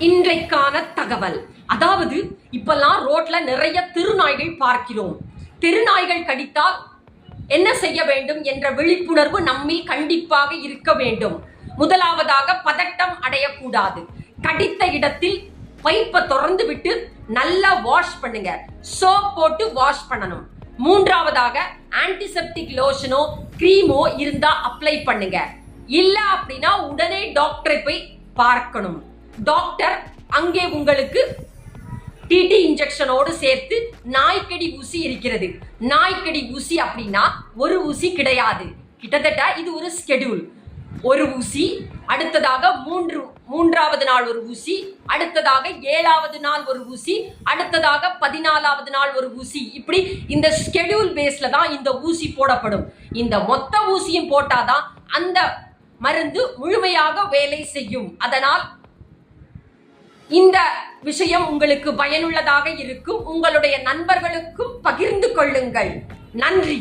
இன்றைக்கான தகவல், அதாவது இப்பெல்லாம் ரோட்ல நிறைய தெருநாய்கள் பார்க்கிறோம். தெருநாய்கள் கடித்தால் என்ன செய்ய வேண்டும் என்ற விழிப்புணர்வு நம்மில் கண்டிப்பாக இருக்க வேண்டும். முதலாவதாக பதட்டம் அடையக்கூடாது. கடித்த இடத்தில் பைப்பை திறந்து விட்டு நல்லா வாஷ் பண்ணுங்க. சோப் போட்டு வாஷ் பண்ணணும். மூன்றாவதாக ஆன்டிசெப்டிக் லோஷனோ கிரீமோ இருந்தா அப்ளை பண்ணுங்க. இல்ல அப்படின்னா உடனே டாக்டரை போய் பார்க்கணும். டாக்டர் அங்கே உங்களுக்கு டிடி இன்ஜெக்ஷனோடு சேர்த்து நாய்க்கடி ஊசி இருக்கிறது. நாய்க்கடி ஊசி அப்படின்னா ஒரு ஊசி கிடையாது, கிட்டத்தட்ட இது ஒரு ஸ்கெடியூல். ஒரு ஊசி, அடுத்ததாக மூன்றாவது நாள் ஒரு ஊசி, அடுத்ததாக 7வது நாள் ஒரு ஊசி, அடுத்ததாக 14வது நாள் ஒரு ஊசி. இப்படி இந்த ஸ்கெடியூல் பேஸ்ல தான் இந்த ஊசி போடப்படும். இந்த மொத்த ஊசியும் போட்டாதான் அந்த மருந்து முழுமையாக வேலை செய்யும். அதனால் இந்த விஷயம் உங்களுக்கு பயனுள்ளதாக இருக்கும். உங்களுடைய நண்பர்களுக்கும் பகிர்ந்து கொள்ளுங்கள். நன்றி.